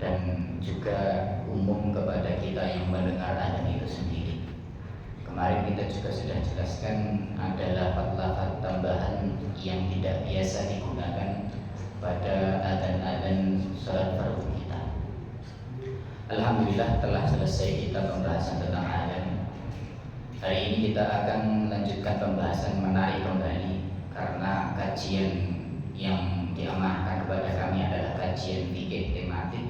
dan juga umum kepada kita yang mendengar adzan itu sendiri. Kemarin kita juga sudah jelaskan ada lafaz-lafaz tambahan yang tidak biasa digunakan pada adzan-adzan salat fardu kita. Alhamdulillah telah selesai kita pembahasan tentang adzan. Hari ini kita akan melanjutkan pembahasan menarik kembali karena kajian yang diamanahkan kepada kami adalah kajian fikih tematik.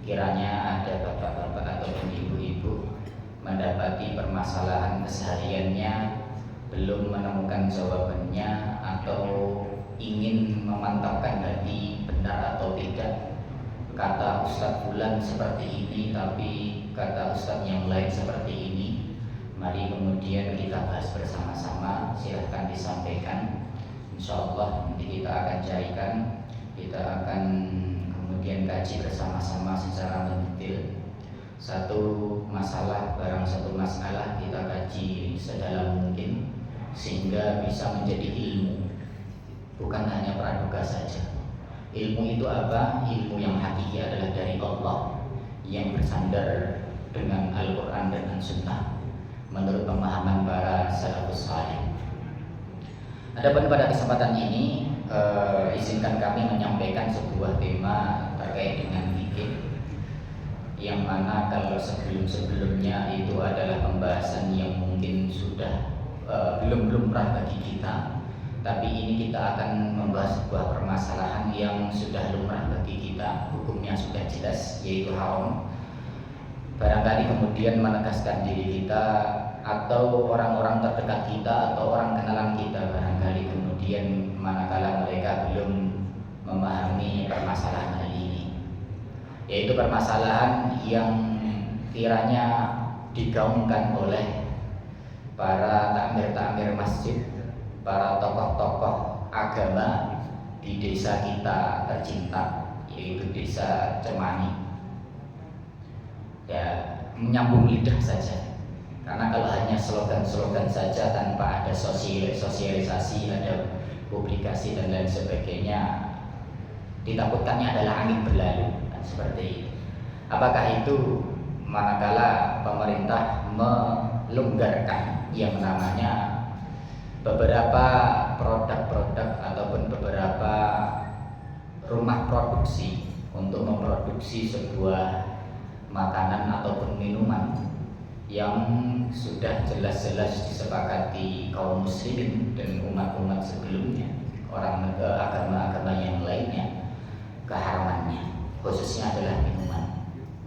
Kiranya ada bapak-bapak ataupun ibu-ibu mendapati permasalahan kesehariannya belum menemukan jawabannya atau ingin memantapkan hati benar atau tidak. Kata Ustadz Fulan seperti ini, tapi kata Ustadz yang lain seperti ini. Mari kemudian kita bahas bersama-sama. Silahkan disampaikan. Insya Allah nanti kita akan carikan, kita akan kemudian kaji bersama-sama secara mendetail. Satu masalah, barang satu masalah kita kaji sedalam mungkin sehingga bisa menjadi ilmu, bukan hanya praduga saja. Ilmu itu apa? Ilmu yang hakiki adalah dari Allah yang bersandar dengan Al-Quran dan Sunnah menurut pemahaman para salafus salih. Adapun pada kesempatan ini izinkan kami menyampaikan sebuah tema terkait dengan fikih, yang mana kalau sebelum-sebelumnya itu adalah pembahasan yang mungkin sudah belum lumrah bagi kita, tapi ini kita akan membahas sebuah permasalahan yang sudah lumrah bagi kita, hukumnya sudah jelas, yaitu haram. Barangkali kemudian menegaskan diri kita atau orang-orang terdekat kita atau orang kenalan kita, barangkali kemudian manakala mereka belum memahami permasalahan hal ini, yaitu permasalahan yang kiranya digaungkan oleh para takmir-takmir masjid, para tokoh-tokoh agama di desa kita tercinta, yaitu desa Cemani. Ya, menyambung lidah saja. Karena kalau hanya slogan-slogan saja tanpa ada sosialisasi, ada publikasi dan lain sebagainya, ditakutkannya adalah angin berlalu, kan seperti itu. Apakah itu manakala pemerintah melonggarkan yang namanya beberapa produk-produk ataupun beberapa rumah produksi untuk memproduksi sebuah makanan ataupun minuman yang sudah jelas-jelas disepakati kaum muslimin dan umat-umat sebelumnya, orang agama-agama yang lainnya, keharamannya khususnya adalah minuman,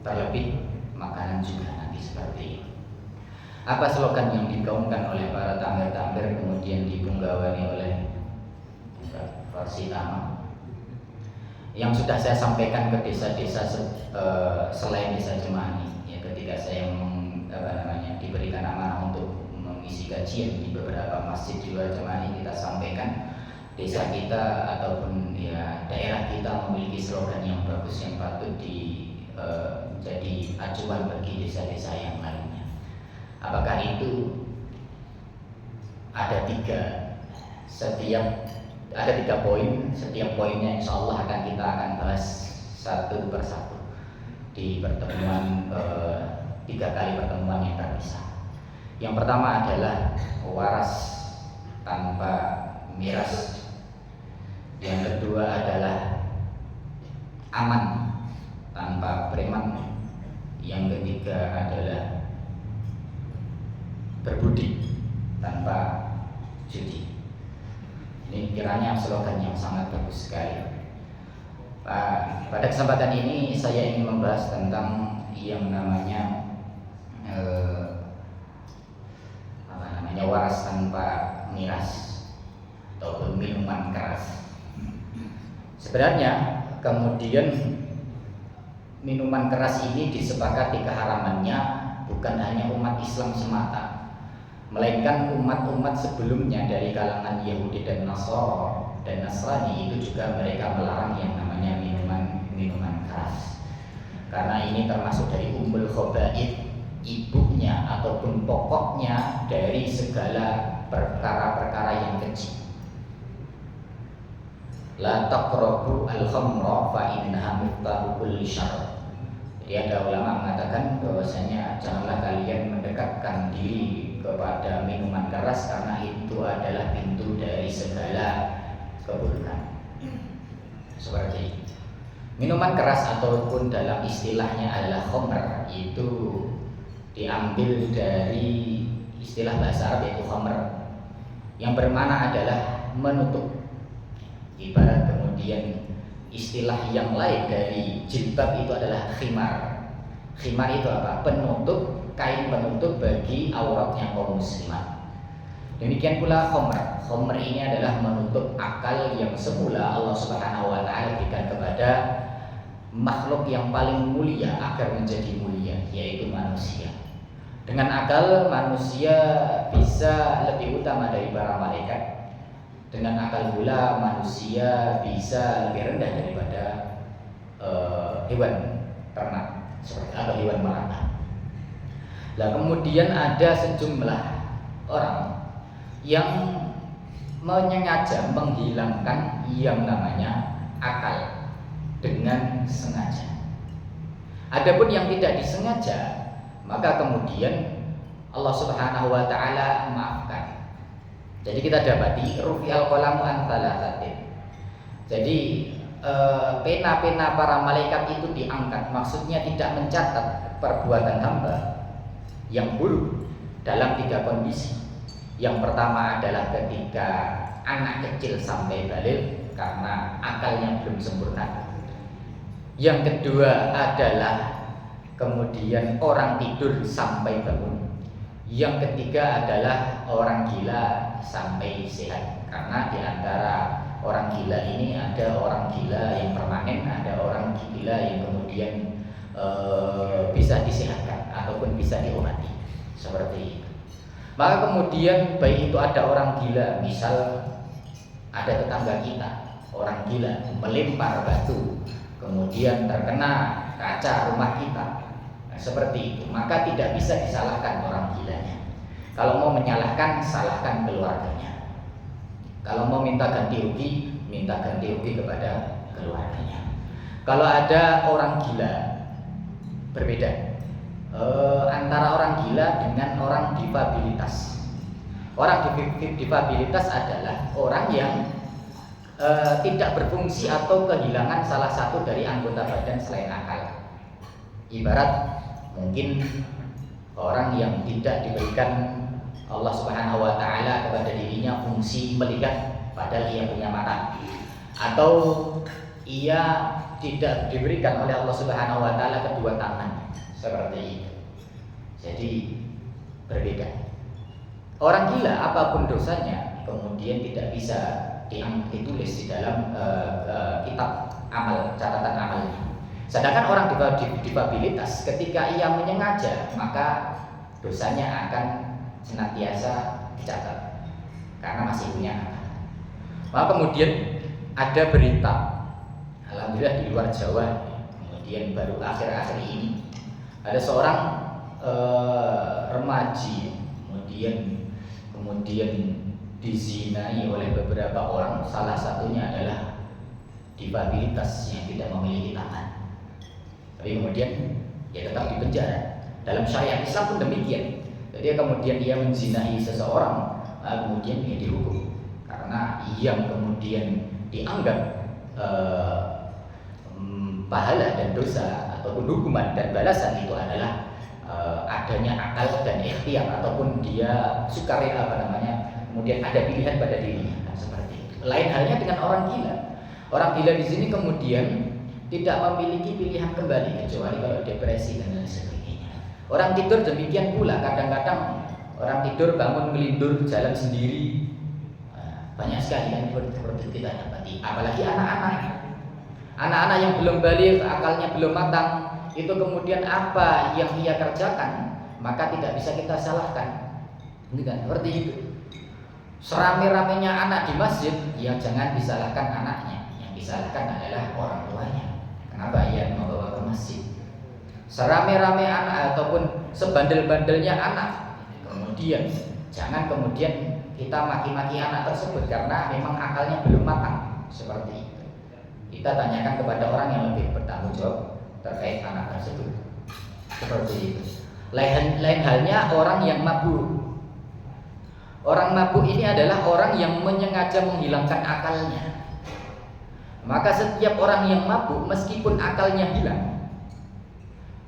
terlebih makanan juga nanti seperti itu. Apa slogan yang digaungkan oleh para takmir-takmir kemudian dipunggawani oleh versi nama yang sudah saya sampaikan ke desa-desa selain desa Cemani, ya, ketika saya diberikan amanah untuk mengisi kajian di beberapa masjid di luar Cemani, kita sampaikan desa kita ataupun ya daerah kita memiliki slogan yang bagus yang patut jadi acuan bagi desa-desa yang lainnya. Apakah itu ada tiga poin, setiap poinnya insya Allah kita akan bahas satu persatu di pertemuan 3 kali pertemuan yang terpisah. Yang pertama adalah waras tanpa miras. Yang kedua adalah aman tanpa preman. Yang ketiga adalah berbudi tanpa judi. Ini kiranya slogan yang sangat bagus sekali. Pada kesempatan ini saya ingin membahas tentang yang namanya waras tanpa miras ataupun minuman keras. Sebenarnya kemudian minuman keras ini disepakati keharamannya bukan hanya umat Islam semata, melainkan umat-umat sebelumnya dari kalangan Yahudi dan Nasrani itu juga mereka melarang yang namanya minuman keras. Karena ini termasuk dari ummul khaba'ith, ibunya ataupun pokoknya dari segala perkara-perkara yang kecil. La taqrabu al-khamra fa innaha miftahu kulli syarr. Jadi ada ulama mengatakan bahwasanya janganlah kalian mendekatkan diri kepada minuman keras karena itu adalah pintu dari segala keburukan. Seperti itu. Minuman keras ataupun dalam istilahnya adalah khamr, itu diambil dari istilah bahasa Arab yaitu khamr yang bermakna adalah menutup. Ibarat kemudian istilah yang lain dari jilbab itu adalah khimar. Khimar itu apa? Penutup, kain penutup bagi auratnya kaum muslimah. Demikian pula khamr. Khamr ini adalah menutup akal yang semula Allah Subhanahu wa taala berikan kepada makhluk yang paling mulia agar menjadi mulia, yaitu manusia. Dengan akal manusia bisa lebih utama dari para malaikat. Dengan akal pula manusia bisa lebih rendah daripada hewan ternak atau hewan melata. Nah, kemudian ada sejumlah orang yang menyengaja menghilangkan yang namanya akal dengan sengaja. Adapun yang tidak disengaja, maka kemudian Allah Subhanahu wa taala maafkan. Jadi kita dapati rufi'al qalamu an thalathatin. Jadi pena-pena para malaikat itu diangkat, maksudnya tidak mencatat perbuatan hamba yang buruk dalam 3 kondisi. Yang pertama adalah ketika anak kecil sampai balik karena akalnya belum sempurna. Yang kedua adalah kemudian orang tidur sampai bangun. Yang ketiga adalah orang gila sampai sehat. Karena di antara orang gila ini ada orang gila yang permanen, ada orang gila yang kemudian bisa disehatkan ataupun bisa diobati. Seperti itu. Maka kemudian baik itu ada orang gila, misal ada tetangga kita, orang gila melempar batu, kemudian terkena kaca rumah kita. Seperti itu, maka tidak bisa disalahkan orang gilanya. Kalau mau menyalahkan, salahkan keluarganya. Kalau mau minta ganti rugi, minta ganti rugi kepada keluarganya. Kalau ada orang gila, berbeda antara orang gila dengan orang difabilitas. Orang difabilitas adalah orang yang tidak berfungsi atau kehilangan salah satu dari anggota badan selain akal. Ibarat mungkin orang yang tidak diberikan Allah Subhanahu wa taala kepada dirinya fungsi melihat padahal ia punya mata, atau ia tidak diberikan oleh Allah Subhanahu wa taala kedua tangan, seperti itu. Jadi berbeda. Orang gila apapun dosanya kemudian tidak bisa ditulis di dalam kitab amal, catatan amalnya. Sedangkan orang difabilitas ketika ia menyengaja, maka dosanya akan senantiasa dicatat karena masih punya akal. Maka kemudian ada berita, alhamdulillah di luar Jawa, kemudian baru akhir-akhir ini ada seorang remaja kemudian dizinai oleh beberapa orang, salah satunya adalah difabilitas yang tidak memiliki tangan. Tapi kemudian dia tetap dipenjara. Dalam syariat Islam pun demikian. Jadi kemudian dia menzinai seseorang, kemudian dia dihukum karena yang kemudian dianggap pahala dan dosa ataupun hukuman dan balasan itu adalah adanya akal dan ikhtiar ataupun dia sukarela kemudian ada pilihan pada dirinya, kan, seperti itu. Lain halnya dengan orang gila. Orang gila di sini kemudian tidak memiliki pilihan kembali kecuali kalau depresi dan lain sebagainya. Orang tidur demikian pula, kadang-kadang orang tidur bangun ngelindur jalan sendiri. Banyak sekali yang seperti kita dapati. Apalagi anak-anak yang belum balik, akalnya belum matang, itu kemudian apa yang ia kerjakan maka tidak bisa kita salahkan. Ini kan seperti itu. Serame-ramenya anak di masjid, ya jangan disalahkan anaknya. Yang disalahkan adalah orang tuanya. Kenapa ia membawa ke masjid? Serame-rame anak ataupun sebandel-bandelnya anak, kemudian jangan kemudian kita maki-maki anak tersebut karena memang akalnya belum matang. Seperti itu. Kita tanyakan kepada orang yang lebih bertanggung jawab terkait anak tersebut. Seperti itu. Lain halnya orang yang mabuk. Orang mabuk ini adalah orang yang menyengaja menghilangkan akalnya. Maka setiap orang yang mabuk meskipun akalnya hilang,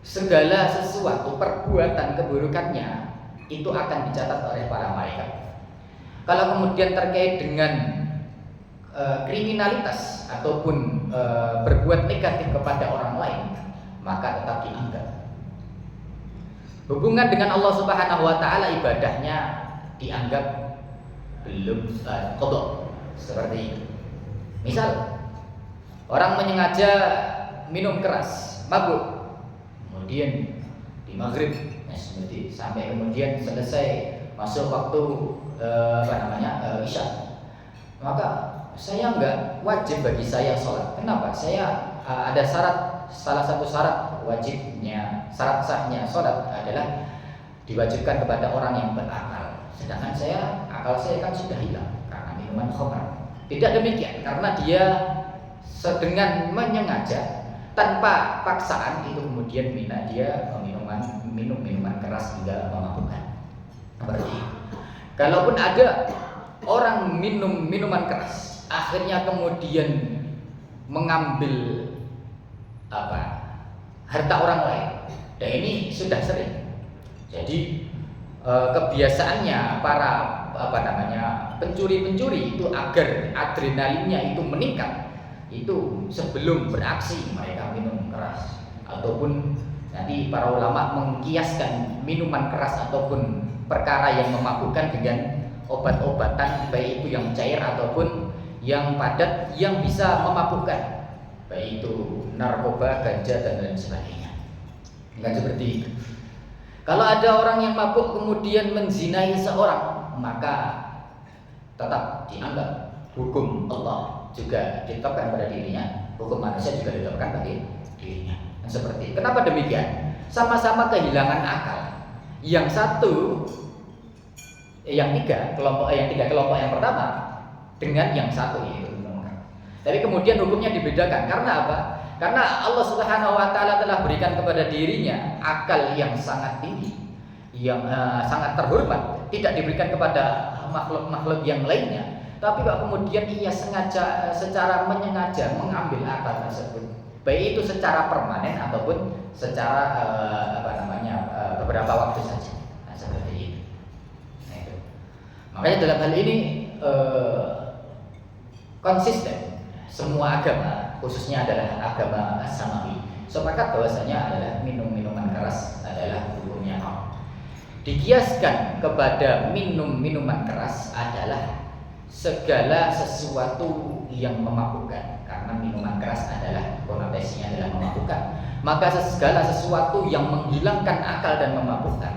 segala sesuatu perbuatan keburukannya itu akan dicatat oleh para malaikat. Kalau kemudian terkait dengan kriminalitas ataupun berbuat negatif kepada orang lain, maka tetap dianggap. Hubungan dengan Allah Subhanahu wa taala ibadahnya dianggap belum qada. Seperti itu. Misal orang menyengaja minum keras, mabuk, kemudian di maghrib sampai kemudian selesai masuk waktu isya, maka saya enggak wajib bagi saya sholat. Kenapa? Saya ada salah satu syarat wajibnya, syarat sahnya sholat adalah diwajibkan kepada orang yang berakal. Sedangkan akal saya kan sudah hilang karena minuman khamr. Tidak demikian, karena dia dengan menyengaja tanpa paksaan itu kemudian dia minum minuman keras hingga memabukkan. Seperti itu. Kalaupun ada orang minum minuman keras, akhirnya kemudian mengambil harta orang lain, dan ini sudah sering. Jadi kebiasaannya para pencuri-pencuri itu agar adrenalinnya itu meningkat, itu sebelum beraksi mereka minum keras. Ataupun nanti para ulama mengkiaskan minuman keras ataupun perkara yang memabukkan dengan obat-obatan, baik itu yang cair ataupun yang padat yang bisa memabukkan, baik itu narkoba, ganja dan lain sebagainya. Enggak seperti itu. Kalau ada orang yang mabuk kemudian menzinai seorang, maka tetap dianggap hukum Allah juga ditetapkan pada dirinya, hukum manusia juga ditetapkan bagi dirinya. Seperti itu. Kenapa demikian? Sama-sama kehilangan akal. Yang tiga kelompok yang pertama dengan yang satu yaitu minum. Tapi kemudian hukumnya dibedakan. Karena apa? Karena Allah Subhanahu wa taala telah berikan kepada dirinya akal yang sangat tinggi, yang sangat terhormat, tidak diberikan kepada makhluk-makhluk yang lainnya. Tapi kok kemudian ia sengaja secara menyengaja mengambil akal tersebut, baik itu secara permanen ataupun secara beberapa waktu saja. Nah, seperti itu. Nah, itu. Makanya dalam hal ini konsisten semua agama, khususnya adalah agama Samawi, sepakat bahwasanya adalah minuman keras adalah hukumnya haram. Dikiaskan kepada minuman keras adalah segala sesuatu yang memabukkan, karena minuman keras adalah konotasinya adalah memabukkan. Maka segala sesuatu yang menghilangkan akal dan memabukkan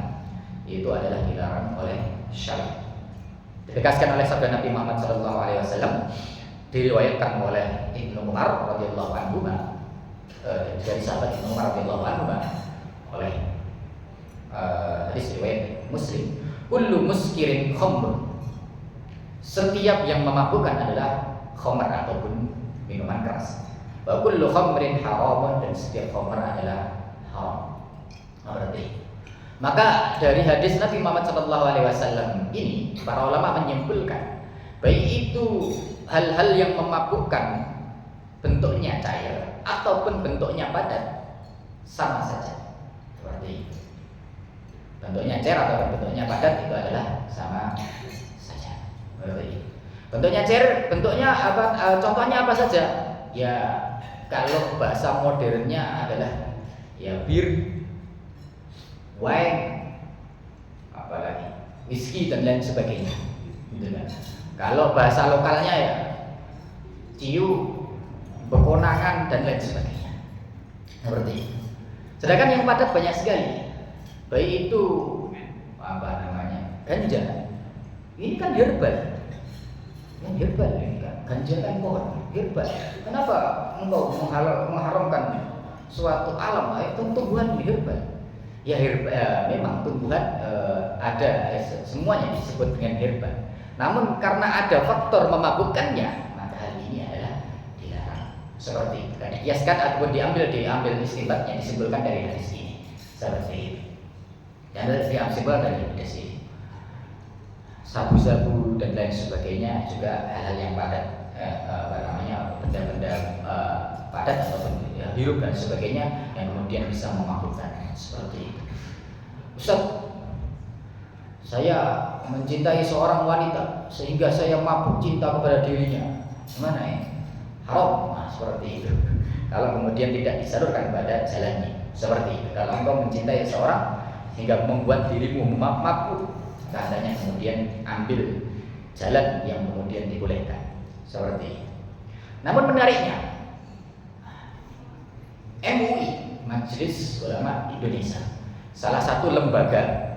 itu adalah dilarang oleh syariat. Ditegaskan oleh sabda Nabi Muhammad SAW, diriwayatkan oleh Ibnu Umar radhiyallahu anhu, dari sahabat Ibnu Umar radhiyallahu anhu, oleh hadis riwayat Muslim, kullu muskirin khamr, setiap yang memabukkan adalah khamr ataupun minuman keras. Wa kullu khamrin haramun, dan setiap khamr adalah haram. Berarti maka dari hadis Nabi Muhammad SAW ini para ulama menyimpulkan baik itu hal-hal yang memabukkan bentuknya cair ataupun bentuknya padat sama saja. Seperti itu. Bentuknya cair atau bentuknya padat itu adalah sama saja. Seperti itu. Bentuknya cair, bentuknya apa? Contohnya apa saja? Ya, kalau bahasa modernnya adalah ya bir, wine, apalagi whisky dan lain sebagainya. Gitu kan. Kalau bahasa lokalnya ya ciu, bekonangan dan lain sebagainya. Seperti itu. Sedangkan yang padat banyak sekali. Baik itu ganja. Ini kan herbal. Yang herbal ini kan. Ganja kan pohon herbal. Kenapa engkau mengharamkan suatu alam itu tumbuhan herbal? Ya herbal, memang tumbuhan ada semuanya disebut dengan herbal. Namun karena ada faktor memabukkannya, maka hal ini adalah dilarang. seperti itu. Dikiaskan ataupun diambil istinbatnya disimpulkan dari hadis ini seperti itu. Dan diambil dari hadis ini. Sabu-sabu dan lain sebagainya juga hal-hal yang padat, benda-benda padat ataupun hirup dan sebagainya yang kemudian bisa memabukkan seperti itu. Ustaz, saya mencintai seorang wanita sehingga saya mabuk cinta kepada dirinya. Gimana ya? Haram, seperti itu. Kalau kemudian tidak disalurkan pada jalannya, seperti itu. Kalau engkau mencintai seorang hingga membuat dirimu mabuk, hendaknya kemudian ambil jalan yang kemudian dibolehkan, seperti itu. Namun menariknya, MUI, Majelis Ulama Indonesia, salah satu lembaga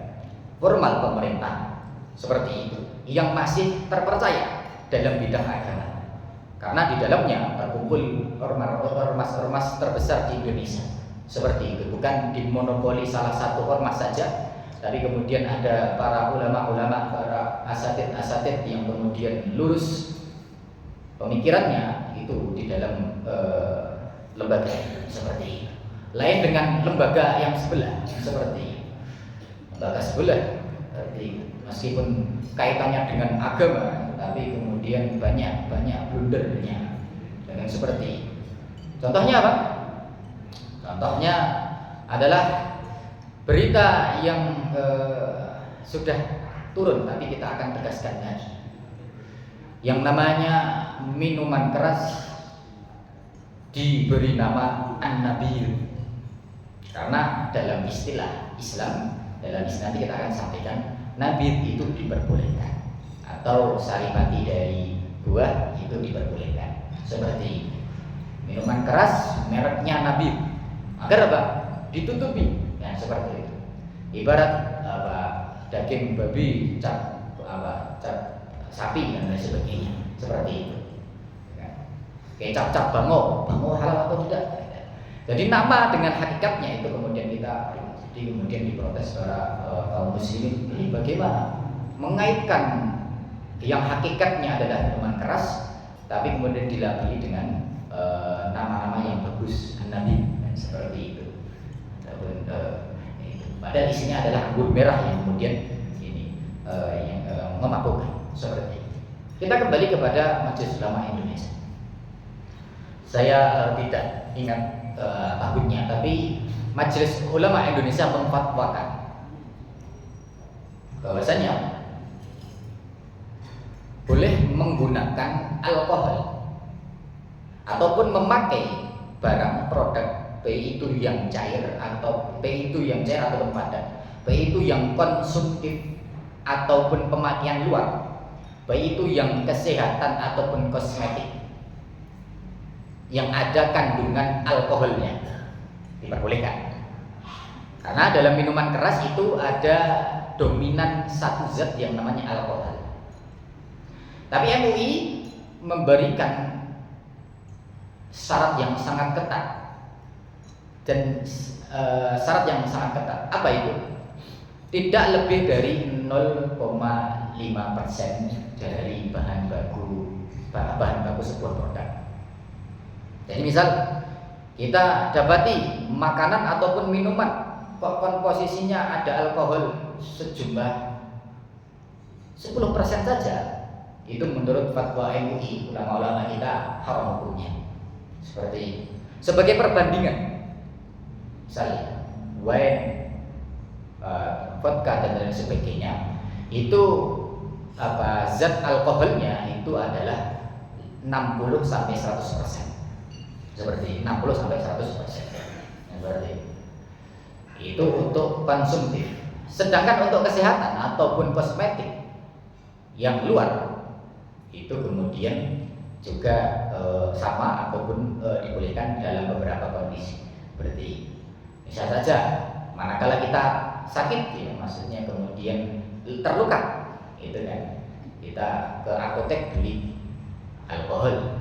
formal pemerintah seperti itu yang masih terpercaya dalam bidang agama, karena di dalamnya terkumpul ormas-ormas terbesar di Indonesia, seperti itu. Bukan dimonopoli salah satu ormas saja, tapi kemudian ada para ulama-ulama, para asatid yang kemudian lurus pemikirannya itu di dalam lembaga seperti itu. Lain dengan lembaga yang sebelah, seperti itu. Lembaga sebelah, meskipun kaitannya dengan agama, tapi kemudian banyak blundernya dengan seperti itu. Contohnya apa? Contohnya adalah berita yang sudah turun, tapi kita akan tegaskan lagi. Yang namanya minuman keras diberi nama An-Nabil, karena dalam istilah Islam, nanti kita akan sampaikan, nabid itu diperbolehkan, atau saripati dari buah itu diperbolehkan, seperti minuman keras mereknya nabid, agar apa? Ditutupi, ya, seperti itu. Ibarat daging babi, cap sapi dan lain sebagainya, seperti itu. Kayak cap bango halal atau tidak? Jadi nama dengan hakikatnya itu kemudian kemudian diprotes para kaum muslimin. Ini bagaimana mengaitkan yang hakikatnya adalah minuman keras, tapi kemudian dilabeli dengan nama-nama yang bagus, Nabi, seperti itu. Padahal isinya adalah anggur merah yang kemudian yang memabukkan, seperti itu. Kita kembali kepada Majelis Ulama Indonesia. Saya tidak ingat tahunnya, tapi Majelis Ulama Indonesia memfatwakan bahwasanya boleh menggunakan alkohol ataupun memakai barang produk baik itu yang cair ataupun padat, baik itu yang konsumtif ataupun pemakaian luar, baik itu yang kesehatan ataupun kosmetik yang ada kandungan alkoholnya, diperbolehkan. Karena dalam minuman keras itu ada dominan satu zat yang namanya alkohol. Tapi MUI memberikan syarat yang sangat ketat, dan syarat yang sangat ketat. Apa itu? Tidak lebih dari 0,5% dari bahan baku sebuah produk. Jadi misal kita dapati makanan ataupun minuman kok komposisinya ada alkohol sejumlah 10% saja, itu menurut fatwa MUI, ulama-ulama kita haram hukumnya. Seperti ini. Sebagai perbandingan, misalnya wine, vodka dan lain sebagainya, itu zat alkoholnya itu adalah 60 sampai 100%. Seperti 60 sampai 100%. Seperti itu untuk konsumtif. Sedangkan untuk kesehatan ataupun kosmetik yang luar itu kemudian juga sama ataupun dibolehkan dalam beberapa kondisi. Seperti misal saja manakala kita sakit, ya, maksudnya kemudian terluka, itu kan kita ke apotek beli alkohol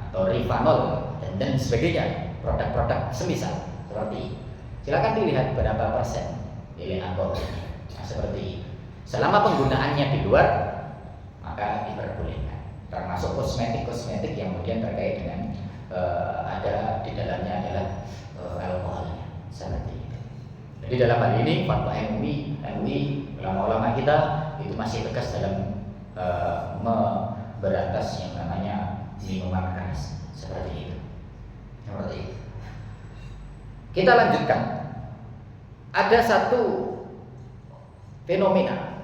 atau rifanol dan sebagainya, produk-produk semisal seperti ini. Silakan dilihat berapa persen nilai alkoholnya. Nah, seperti ini. Selama penggunaannya di luar, maka diperbolehkan. Termasuk kosmetik yang kemudian terkait dengan ada di dalamnya adalah alkoholnya seperti itu. Jadi dalam hal ini fatwa MUI ulama-ulama kita itu masih tegas dalam memberantas yang namanya minuman keras seperti itu. Kita lanjutkan. Ada satu fenomena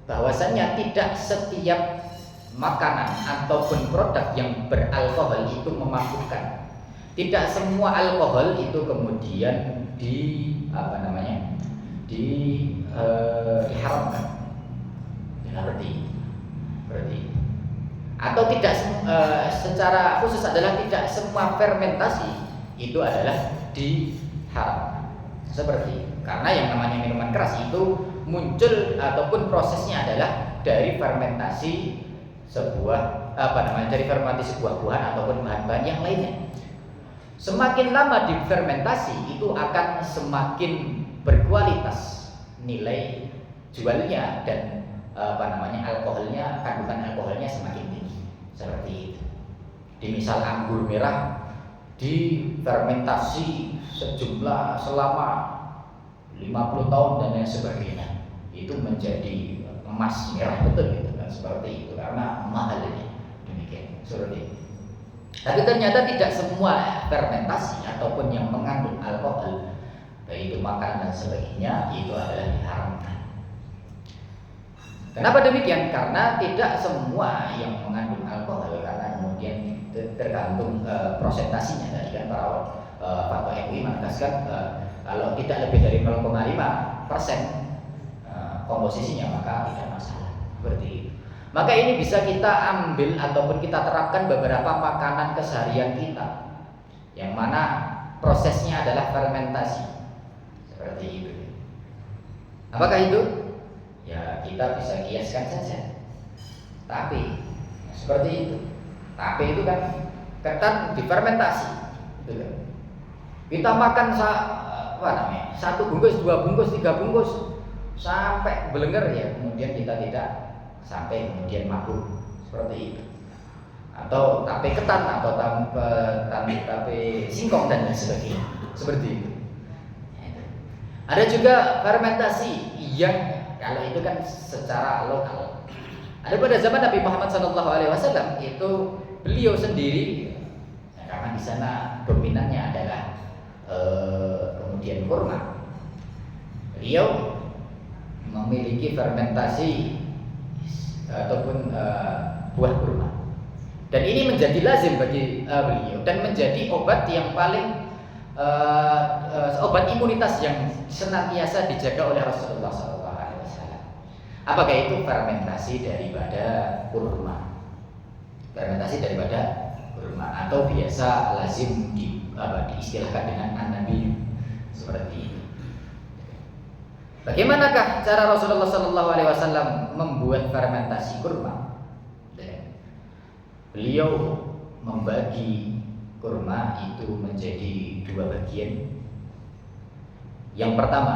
bahwasannya tidak setiap makanan ataupun produk yang beralkohol itu memabukkan. Tidak semua alkohol itu kemudian diharamkan. Seperti atau tidak secara khusus adalah tidak semua fermentasi itu adalah diharamkan. Seperti karena yang namanya minuman keras itu muncul ataupun prosesnya adalah dari fermentasi dari fermentasi sebuah buah ataupun bahan-bahan yang lainnya. Semakin lama difermentasi itu akan semakin berkualitas nilai jualnya dan alkoholnya, kandungan alkoholnya semakin tinggi. Seperti itu. Di misal anggur merah difermentasi selama 50 tahun dan lain sebagainya, itu menjadi emas merah betul gitu kan, seperti itu karena mahalnya demikian seperti itu. Tapi ternyata tidak semua fermentasi ataupun yang mengandung alkohol, baik itu makanan dan sebagainya, itu adalah diharamkan. Kenapa demikian? Karena tidak semua yang mengandung alkohol, karena kemudian tergantung prosentasinya. Tadi kan para fatwa MUI menegaskan kalau tidak lebih dari 0,5% komposisinya maka tidak masalah. Seperti itu. Maka ini bisa kita ambil ataupun kita terapkan beberapa makanan keseharian kita yang mana prosesnya adalah fermentasi. Seperti itu. Apakah itu? Ya kita bisa kiaskan saja. Tapi seperti itu. Tapi itu kan ketan difermentasi. Gitu kan. Kita makan 1 bungkus, 2 bungkus, 3 bungkus sampai belenger ya, kemudian kita tidak sampai kemudian mabuk seperti itu. Atau tape ketan atau tape singkong dan lain sebagainya. Seperti itu. Ada juga fermentasi yang kalau itu kan secara lokal. Ada pada zaman Nabi Muhammad SAW itu beliau sendiri, karena di sana dominannya adalah kemudian kurma. Beliau memiliki fermentasi ataupun buah kurma. Dan ini menjadi lazim bagi beliau dan menjadi obat yang paling obat imunitas yang senantiasa dijaga oleh Rasulullah SAW. Apakah itu fermentasi daripada kurma? Fermentasi daripada kurma atau biasa lazim diistilahkan dengan an-nabi seperti ini. Bagaimanakah cara Rasulullah SAW membuat fermentasi kurma? Beliau membagi kurma itu menjadi 2 bagian. Yang pertama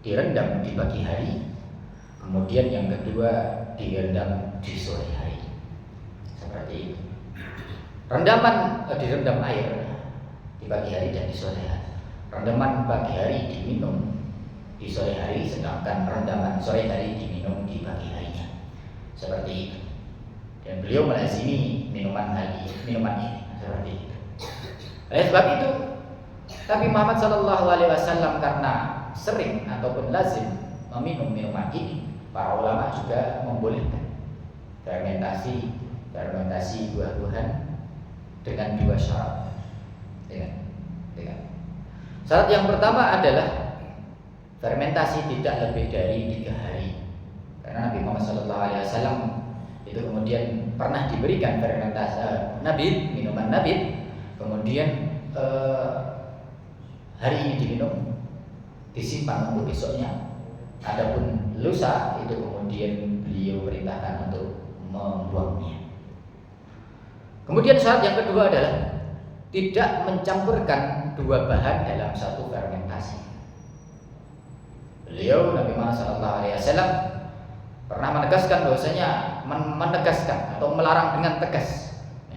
direndam di pagi hari, kemudian yang kedua direndam di sore hari. Seperti itu. Direndam air di pagi hari dan di sore hari. Rendaman pagi hari diminum di sore hari, sedangkan rendaman sore hari diminum di pagi harinya. Seperti itu. Dan beliau melazimi minuman ini seperti itu. Oleh sebab itu, Nabi Muhammad SAW karena sering ataupun lazim meminum minuman ini, para ulama juga membolehkan fermentasi buah-buahan dengan 2 syarat. Dengan syarat yang pertama adalah fermentasi tidak lebih dari 3 hari. Karena Nabi Muhammad SAW itu kemudian pernah diberikan fermentasi minuman nabid, kemudian hari ini diminum, disimpan untuk besoknya. Adapun lusa itu kemudian beliau perintahkan untuk membuangnya. Kemudian syarat yang kedua adalah tidak mencampurkan 2 bahan dalam satu fermentasi. Beliau Nabi Muhammad SAW pernah menegaskan bahwasanya menegaskan atau melarang dengan tegas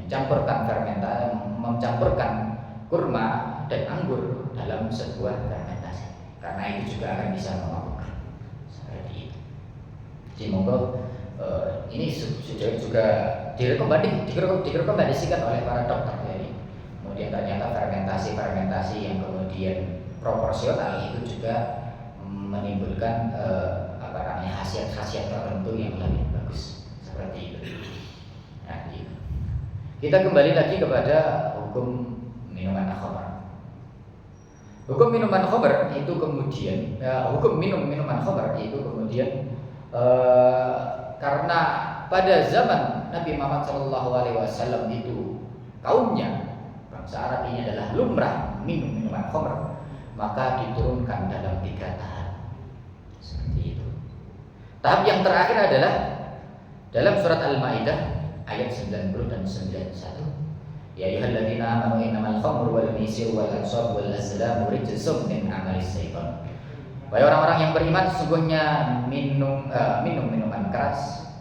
mencampurkan kurma dan anggur dalam sebuah fermentasi, karena itu juga akan bisa memabukkan seperti itu. Jadi monggo ini sudah juga direkomendasikan oleh para dokter ya. Kemudian ternyata fermentasi yang kemudian proporsional itu juga menimbulkan khasiat tertentu yang lebih bagus seperti itu. Nah, kita kembali lagi kepada hukum minuman khamr. Hukum minuman khamr itu kemudian hukum minuman khamr itu kemudian karena pada zaman Nabi Muhammad SAW itu kaumnya bangsa Arab ini adalah lumrah minum minuman khamr, maka diturunkan dalam 3 tahap seperti itu. Tahap yang terakhir adalah dalam surat Al-Maidah ayat 90 dan 91. Ya ayyuhalladzina amanu innamal khamru wal maisir wal ansab wal azlamu rijsum min amalis syaitan. Wahai orang-orang yang beriman, sesungguhnya minum minuman keras,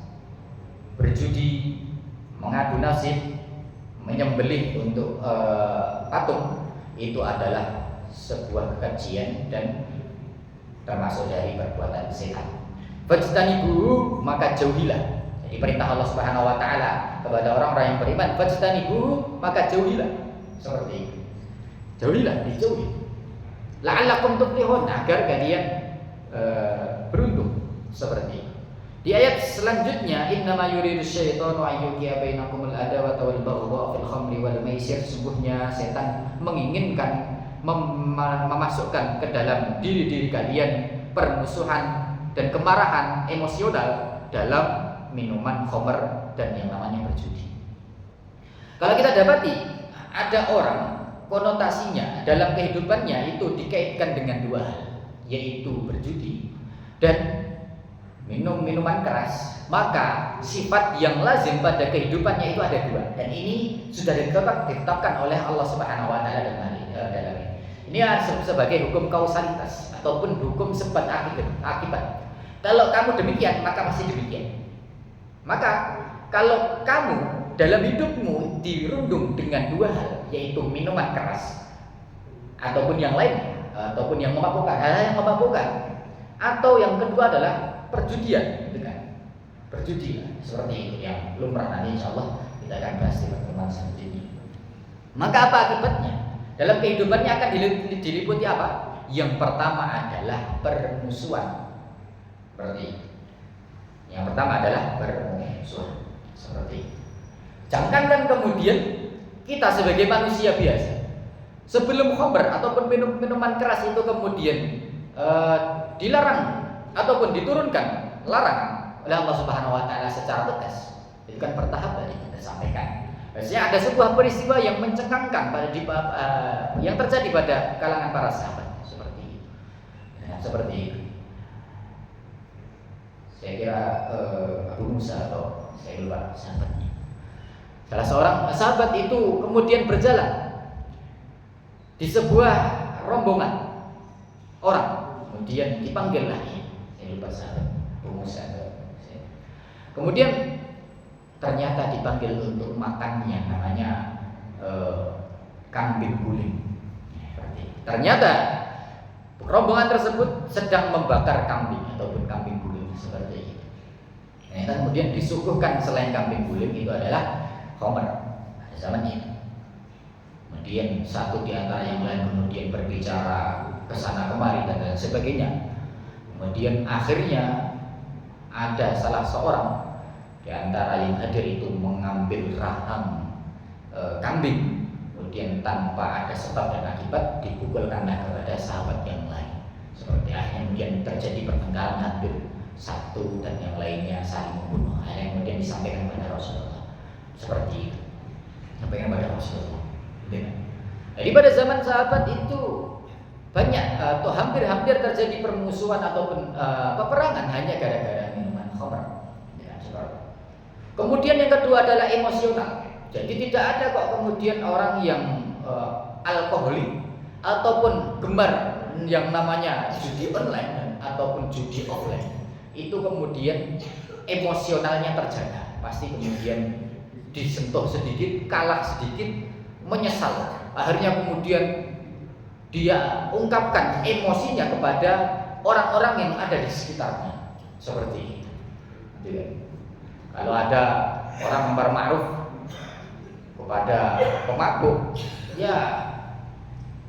berjudi, mengadu nasib, menyembelih untuk patung, itu adalah sebuah kekejian dan termasuk dari perbuatan setan. Fajtanibu, maka jauhilah. Jadi perintah Allah Subhanahu wa taala kepada orang-orang yang beriman, fajtanibu, maka jauhilah. Seperti itu. Jauhilah, dijauhi. La'allakum tuflihun, agar kalian beruntung seperti itu. Di ayat selanjutnya, innama yuridu syaitanu an yuqi'a bainakumul adawata wal baghdha fil khamri wal maisir. Sesungguhnya setan menginginkan memasukkan ke dalam diri kalian permusuhan dan kemarahan emosional dalam minuman khamr dan yang namanya berjudi. Kalau kita dapati ada orang konotasinya dalam kehidupannya itu dikaitkan dengan 2 hal, yaitu berjudi dan minum minuman keras, maka sifat yang lazim pada kehidupannya itu ada 2, dan ini sudah ditetapkan oleh Allah Subhanahu wa taala dalam ini. Ini sebagai hukum kausalitas ataupun hukum sebab akibat. Kalau kamu demikian, maka masih demikian. Maka kalau kamu dalam hidupmu dirundung dengan 2 hal, yaitu minuman keras ataupun yang lain, ataupun yang memabukkan, hal-hal yang memabukkan, atau yang kedua adalah perjudian, gitu kan? Berjudi seperti itu yang lumrah, nanti insyaallah kita akan bahas di pertemuan selanjutnya. Maka apa akibatnya? Dalam kehidupannya akan diliputi apa? Yang pertama adalah permusuhan. Seperti itu. Yang pertama adalah permusuhan. Seperti itu. Jangankan kemudian kita sebagai manusia biasa, sebelum khamr ataupun minuman keras itu kemudian dilarang ataupun diturunkan larangan oleh Allah Subhanahu wa taala secara tegas, itu kan bertahap tadi kita sampaikan. Biasanya ada sebuah peristiwa yang mencengangkan yang terjadi pada kalangan para sahabat seperti itu. Nah, seperti itu. Saya kira Abu Musa atau saya lupa sahabatnya. Salah seorang sahabat itu kemudian berjalan di sebuah rombongan orang, kemudian dipanggil lagi. Saya lupa sahabat Abu Musa. Kemudian ternyata dipanggil untuk makan yang namanya kambing guling. Ternyata rombongan tersebut sedang membakar kambing ataupun kambing guling seperti itu. Ternyata kemudian disuguhkan selain kambing guling itu adalah khamr pada zaman itu. Kemudian satu di antara yang lain kemudian berbicara ke sana kemari dan lain sebagainya. Kemudian akhirnya ada salah seorang di antara yang hadir itu mengambil rahang kambing, kemudian tanpa ada sebab dan akibat dipukulkanlah kepada sahabat yang lain. Seperti akhirnya kemudian terjadi pertengkaran, hampir satu dan yang lainnya saling membunuh. Akhirnya kemudian disampaikan kepada Rasulullah. Seperti itu. Sampaikan kepada Rasulullah. Jadi pada zaman sahabat itu banyak atau hampir-hampir terjadi permusuhan ataupun peperangan hanya gara-gara minuman khamr. Kemudian yang kedua adalah emosional. Jadi tidak ada kok kemudian orang yang alkoholik ataupun gemar yang namanya judi online ataupun judi offline, itu kemudian emosionalnya terjaga. Pasti kemudian disentuh sedikit, kalah sedikit, menyesal. Akhirnya kemudian dia ungkapkan emosinya kepada orang-orang yang ada di sekitarnya. Seperti itu. Kalau ada orang amar ma'ruf kepada pemabuk, ya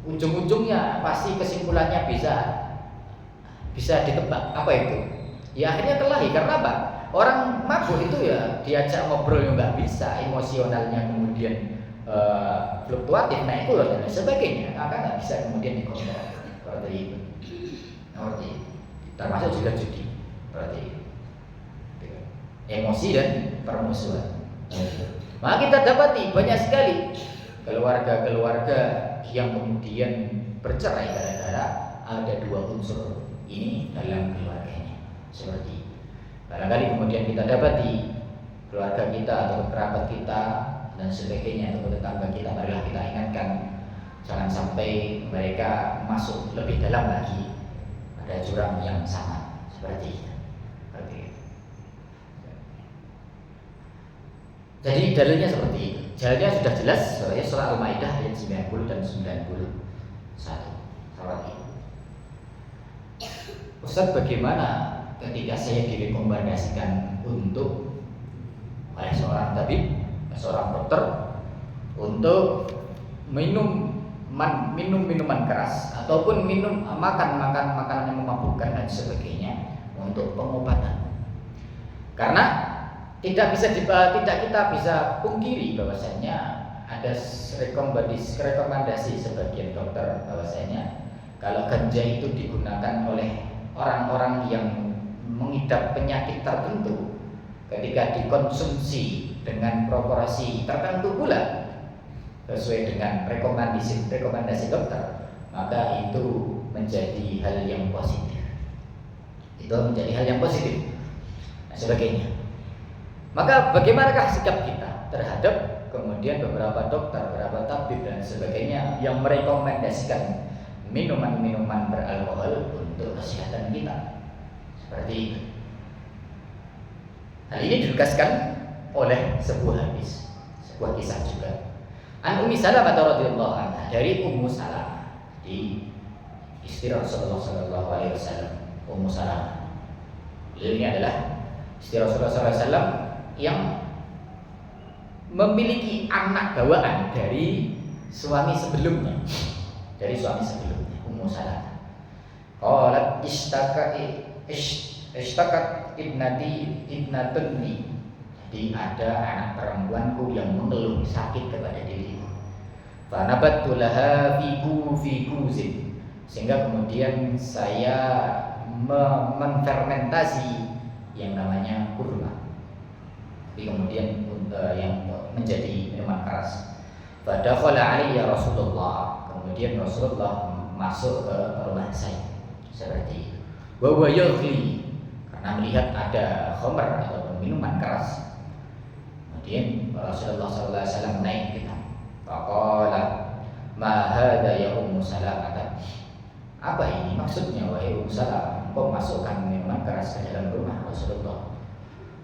ujung-ujungnya pasti kesimpulannya bisa ditebak. Apa itu? Ya akhirnya kelahi. Karena apa? Orang mabuk itu ya diajak ngobrol yang nggak bisa, emosionalnya kemudian fluktuatif, naik turun dan sebagainya, maka nggak bisa kemudian dikontrol. Seperti itu. Termasuk juga judi. Seperti itu. Emosi dan permusuhan. Maka kita dapati banyak sekali keluarga-keluarga yang kemudian bercerai gara-gara ada dua unsur ini dalam keluarganya. Seperti itu. Barangkali kemudian kita dapati keluarga kita atau kerabat kita dan sebagainya atau tetangga kita, marilah kita ingatkan jangan sampai mereka masuk lebih dalam lagi pada jurang yang sama seperti itu. Jadi dalilnya seperti itu. Dalilnya sudah jelas, soalnya surah Al-Maidah ayat 90 dan 91. Seperti itu. Ustaz, bagaimana ketika saya direkomendasikan untuk oleh seorang tabib, seorang dokter untuk minum minuman keras ataupun makan makanan yang memabukkan dan sebagainya untuk pengobatan? Karena tidak kita bisa pungkiri bahwasanya ada rekomendasi sebagian dokter bahwasanya kalau ganja itu digunakan oleh orang-orang yang mengidap penyakit tertentu, ketika dikonsumsi dengan proporsi tertentu pula sesuai dengan rekomendasi dokter, maka itu menjadi hal yang positif. Nah, sebagainya. Maka bagaimanakah sikap kita terhadap kemudian beberapa dokter, beberapa tabib dan sebagainya yang merekomendasikan minuman-minuman beralkohol untuk kesehatan kita? Seperti itu. Hal ini ditegaskan oleh sebuah hadis, sebuah kisah juga. An Ummi Salamah radhiyallahu anha, dari Ummu Salamah, di istri Rasulullah sallallahu alaihi wasallam. Ummu Salamah ini adalah istri Rasulullah sallallahu alaihi wasallam yang memiliki anak bawaan dari suami sebelumnya. Ummu Salamah. Qalat ishtakat ibnatun li. Jadi ada anak perempuanku yang mengeluh sakit kepada diriku. Fa nabattu laha fi kuzin. Sehingga kemudian saya menfermentasi yang namanya kurma. Tapi kemudian yang menjadi minuman keras. Fadakhala alayya Rasulullah. Kemudian Rasulullah masuk ke rumah saya. Seperti itu. Wa huwa yaghli, karena melihat ada khamr atau minuman keras. Kemudian Rasulullah sallallahu alaihi wasallam naik kita. Faqala ma hadza ya Ummu Salamah. Apa ini maksudnya wahai Ummu Salamah? Kau masukkan minuman keras ke dalam rumah Rasulullah?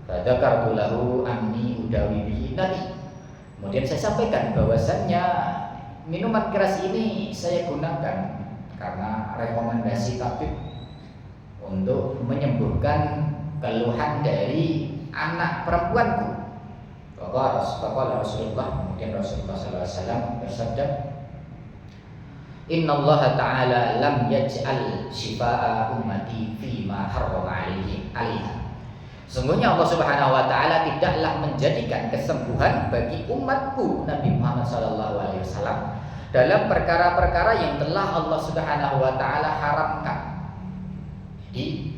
Fadzakartu lahu anni udawi bihi nadi. Kemudian saya sampaikan bahwasannya minuman keras ini saya gunakan karena rekomendasi tabib untuk menyembuhkan keluhan dari anak perempuanku. Faqala Rasulullah, kemudian Rasulullah sallallahu alaihi wasallam bersabda, Inna Allah Ta'ala lam yaj'al shifaa ummati fima harrama alaiha. Sungguhnya Allah Subhanahu wa taala tidaklah menjadikan kesembuhan bagi umatku Nabi Muhammad sallallahu alaihi wasallam dalam perkara-perkara yang telah Allah Subhanahu wa taala haramkan. Jadi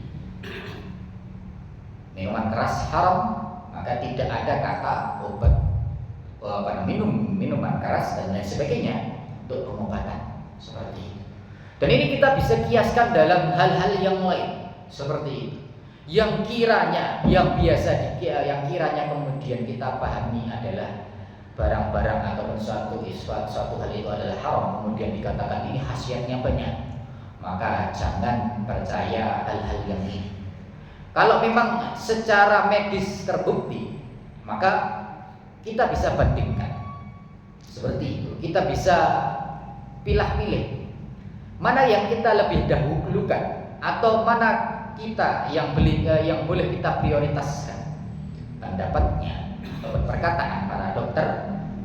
minuman keras haram, maka tidak ada kata obat minuman keras dan lain sebagainya untuk pengobatan seperti itu. Dan ini kita bisa kiaskan dalam hal-hal yang lain seperti itu. Yang kiranya kemudian kita pahami adalah barang-barang ataupun suatu hal itu adalah haram, kemudian dikatakan ini khasiatnya banyak, maka jangan percaya hal-hal yang ini. Kalau memang secara medis terbukti, maka kita bisa bandingkan. Seperti itu. Kita bisa pilih-pilih mana yang kita lebih dahulukan atau mana kita yang boleh kita prioritaskan. Pendapatnya ataupun perkataan para dokter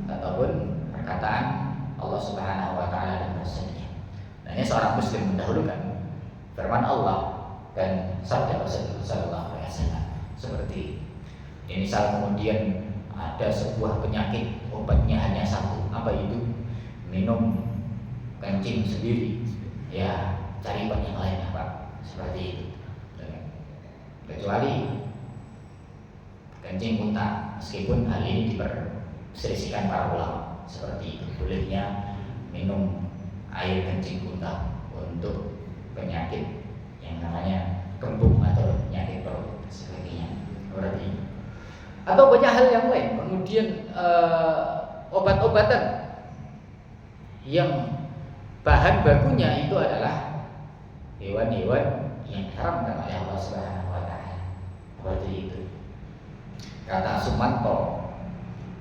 ataupun perkataan Allah Subhanahu wa taala dan Rasulnya. Nah, ini seorang muslim mendahulukan firman Allah dan sabda Rasulullah sallallahu alaihi wasallam. Seperti ini, misal kemudian ada sebuah penyakit obatnya hanya satu, apa itu? Minum kencing sendiri. Ya, cari obat yang lain apa? Seperti itu. Kecuali kencing muntah, meskipun hal ini diperselisihkan para ulama. Seperti itu, bolehnya minum air kencing muntah untuk penyakit yang namanya kembung atau penyakit perut sebagainya. Berarti atau banyak hal yang lain. Kemudian obat-obatan yang bahan bakunya itu adalah hewan-hewan yang diharamkan oleh Allah Subhanahu wa taala. Seperti itu. Kata Sumanto,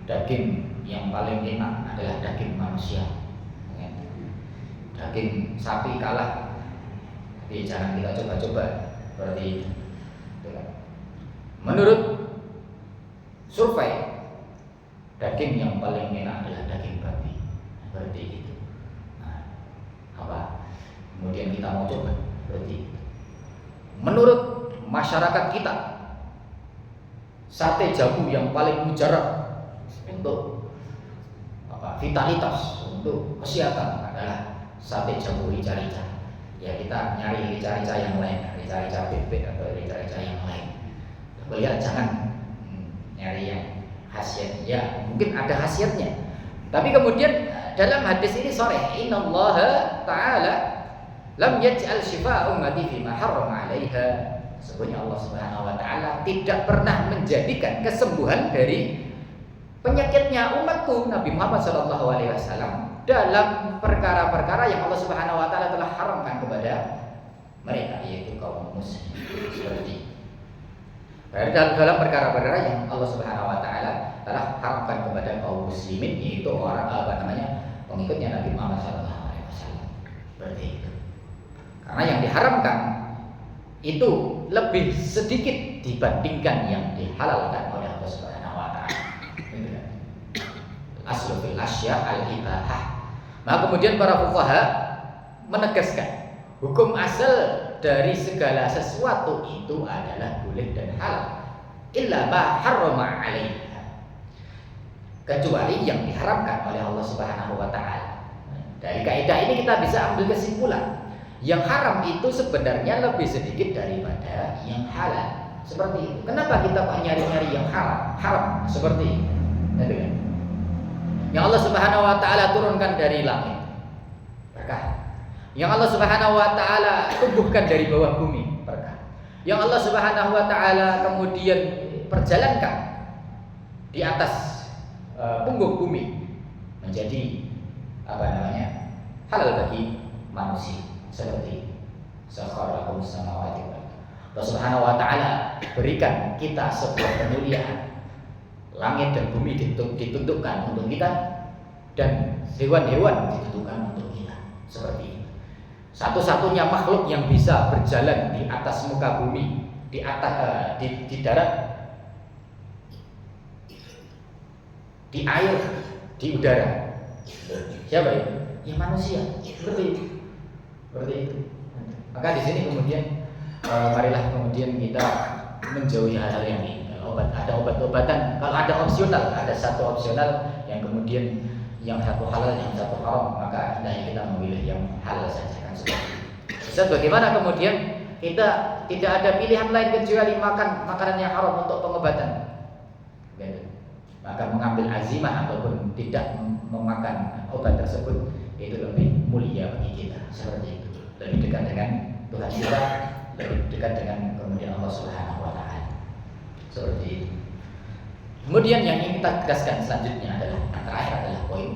daging yang paling enak adalah daging manusia. Daging sapi kalah, tapi jangan kita coba-coba. Seperti itu. Menurut survei, daging yang paling enak adalah daging babi. Seperti itu. Nah, apa? Kemudian kita mau coba. Seperti itu. Menurut masyarakat kita, sate jabu yang paling mujarab untuk vitalitas, untuk kesehatan adalah sate jabu rica-rica. Ya, kita nyari rica-rica yang lain, rica-rica bebek atau rica-rica yang lain. Lihat, jangan nyari yang khasiat. Ya, mungkin ada khasiatnya. Tapi kemudian dalam hadis ini sharih, innallaha ta'ala lam yaj'al shifa'a ummati fima harrama 'alaiha. Sebenarnya Allah Subhanahu wa taala tidak pernah menjadikan kesembuhan dari penyakitnya umatku Nabi Muhammad sallallahu alaihi wasallam dalam perkara-perkara yang Allah Subhanahu wa taala telah haramkan kepada mereka, yaitu kaum muslim. Seperti dalam perkara-perkara yang Allah Subhanahu wa taala telah haramkan kepada kaum muslimin, yaitu orang pengikutnya Nabi Muhammad sallallahu alaihi wasallam. Seperti itu. Karena yang diharamkan itu lebih sedikit dibandingkan yang dihalalkan oleh Allah Subhanahu wa taala. Aslu fil asya al-ibahah. Maka kemudian para fuqaha menegaskan hukum asal dari segala sesuatu itu adalah boleh dan halal, illa ma harrama 'alaiha, kecuali yang diharamkan oleh Allah Subhanahu wa taala. Dari kaidah ini kita bisa ambil kesimpulan yang haram itu sebenarnya lebih sedikit daripada yang halal. Seperti itu. Kenapa kita kok nyari-nyari yang haram seperti itu? Yang Allah Subhanahu wa taala turunkan dari langit, berkah. Yang Allah Subhanahu wa taala tumbuhkan dari bawah bumi, berkah. Yang Allah Subhanahu wa taala kemudian perjalankan di atas punggung bumi menjadi halal bagi manusia. Seperti sakharakum samawati wal ardh. Allah Subhanahu wa taala berikan kita sebuah kemuliaan. Langit dan bumi ditundukkan untuk kita dan hewan-hewan ditundukkan untuk kita. Seperti itu. Satu-satunya makhluk yang bisa berjalan di atas muka bumi, di atas di darat, di air, di udara. Siapa itu? Ya manusia. Seperti itu. Maka di sini kemudian marilah kemudian kita menjauhi hal-hal yang ini. Ada obat-obatan, kalau ada opsional, ada satu opsional yang kemudian yang satu halal, yang satu haram, maka hendaknya kita memilih yang halal saja kan seperti itu. Bagaimana kemudian kita tidak ada pilihan lain kecuali makan makanan yang haram untuk pengobatan, maka mengambil azimah ataupun tidak memakan obat tersebut itu lebih mulia bagi kita. Seperti itu, lebih dekat dengan Tuhan kita, lebih dekat dengan kemudian Allah Subhanahu wa taala. Seperti itu. Kemudian yang ingin kita tegaskan selanjutnya adalah yang terakhir adalah poin.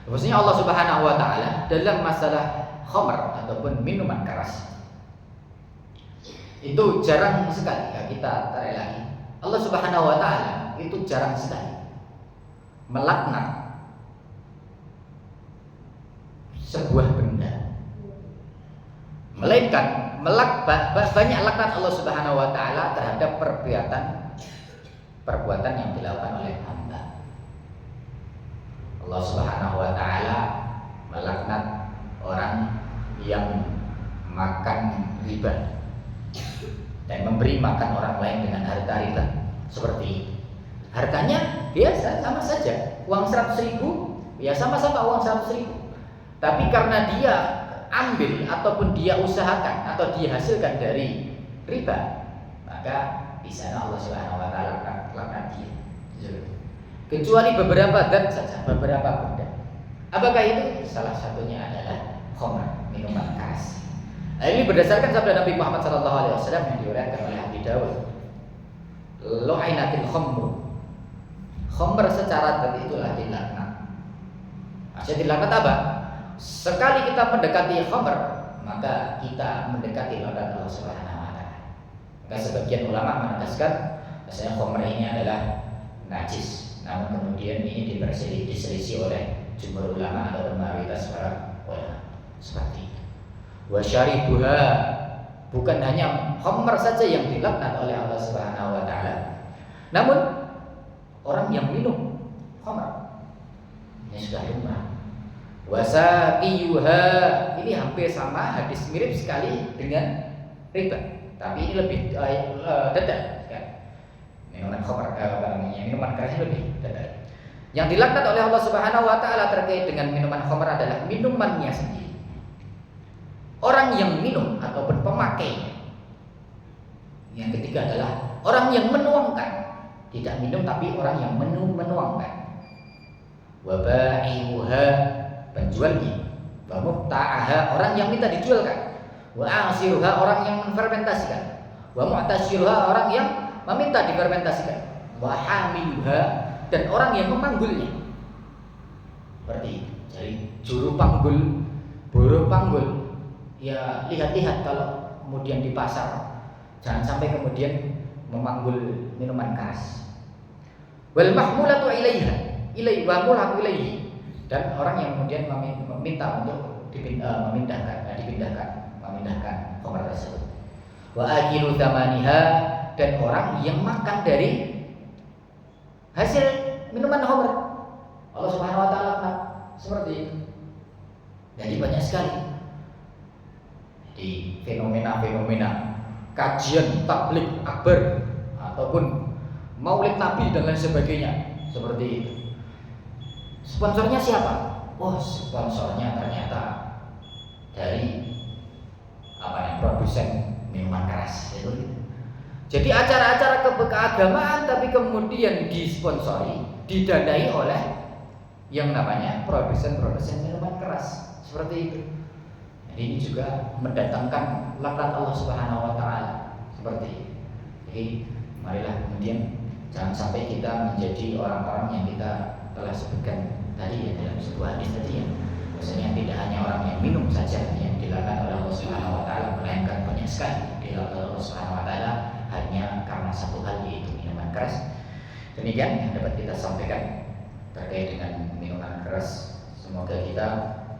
Bahwasanya Allah Subhanahu wa taala dalam masalah khamr ataupun minuman keras itu jarang sekali, ya kita tarik lagi. Allah Subhanahu wa taala itu jarang sekali melaknat sebuah benda, melainkan banyak laknat Allah Subhanahu wa taala terhadap perbuatan yang dilakukan oleh hamba. Allah Subhanahu wa taala melaknat orang yang makan riba dan memberi makan orang lain dengan harta riba. Seperti hartanya biasa sama saja, uang 100.000 ya sama-sama uang 100.000. Tapi karena dia ambil ataupun dia usahakan atau dia hasilkan dari riba, maka di sana Allah Subhanahu wa taala laknat dia. Kecuali beberapa zat saja, beberapa benda. Apakah itu? Salah satunya adalah khamr, minuman keras. Ini berdasarkan sabda Nabi Muhammad SAW yang diriwayatkan oleh Abi Dawud. Lu'inatil khamr. Khamr secara zat itulah dilaknat. Maksudnya dilaknat apa? Sekali kita mendekati khamr, maka kita mendekati laknat Allah Subhanahu wa taala. Maka sebagian ulama menegaskan bahwasanya khamr ini adalah najis. Namun kemudian ini diselisih oleh jumhur ulama atau mayoritas para ulama seperti itu. Wa syaribuha, bukan hanya khamr saja yang dilaknat oleh Allah Subhanahu wa taala. Namun orang yang minum khamr ini sudah lumrah. Wasaqiyuha, ini hampir sama, hadis mirip sekali dengan riba, tapi ini lebih detail kan. Minuman khamr minuman keras lebih detail. Yang dilaknat oleh Allah Subhanahu wa taala terkait dengan minuman khamr adalah minumannya sendiri. Orang yang minum ataupun pemakainya. Yang ketiga adalah orang yang menuangkan, tidak minum tapi orang yang menuangkan. Wa ba'i'uha, penjualnya. Wa muhta'aha, orang yang minta dijualkan. Wa asiruha, orang yang menfermentasikan. Wa mu'tashiruha, orang yang meminta difermentasikan. Wa hamiluha, dan orang yang memanggulnya. Seperti itu. Jadi juru panggul, buruh panggul. Ya lihat-lihat kalau kemudian di pasar, jangan sampai kemudian memanggul minuman keras. Wal mahmulatu ilaiha, wa mulhaqu ilaihi, dan orang yang kemudian meminta untuk memindahkan khamr tersebut. Wa akilu thamaniha, dan orang yang makan dari hasil minuman khamr. Allah Subhanahu wa taala seperti itu. Jadi banyak sekali di fenomena-fenomena kajian tabligh akbar ataupun maulid Nabi dan lain sebagainya seperti itu. Sponsornya siapa? Oh, sponsornya ternyata dari produsen minuman keras itu. Jadi acara-acara keagamaan tapi kemudian disponsori, didanai oleh yang namanya produsen minuman keras seperti itu. Jadi ini juga mendatangkan laknat Allah Subhanahu wa taala seperti itu. Jadi marilah kemudian jangan sampai kita menjadi orang-orang yang kita telah sebutkan tadi ya dalam sebuah hadis tadi ya. Maksudnya tidak hanya orang yang minum saja yang dilaknat oleh Allah Subhanahu wa taala, melainkan banyak sekali dilaknat oleh Allah Subhanahu wa taala hanya karena satu hal, yaitu minuman keras. Demikian yang dapat kita sampaikan terkait dengan minuman keras. Semoga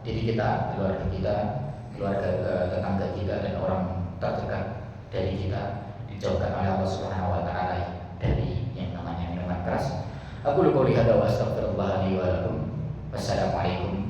diri kita, keluarga tetangga kita dan orang terdekat dari kita dijauhkan oleh Allah Subhanahu wa taala dari yang namanya minuman keras. Aku qouli hadza wa astaghfirullah li wa lakum. Wassalamualaikum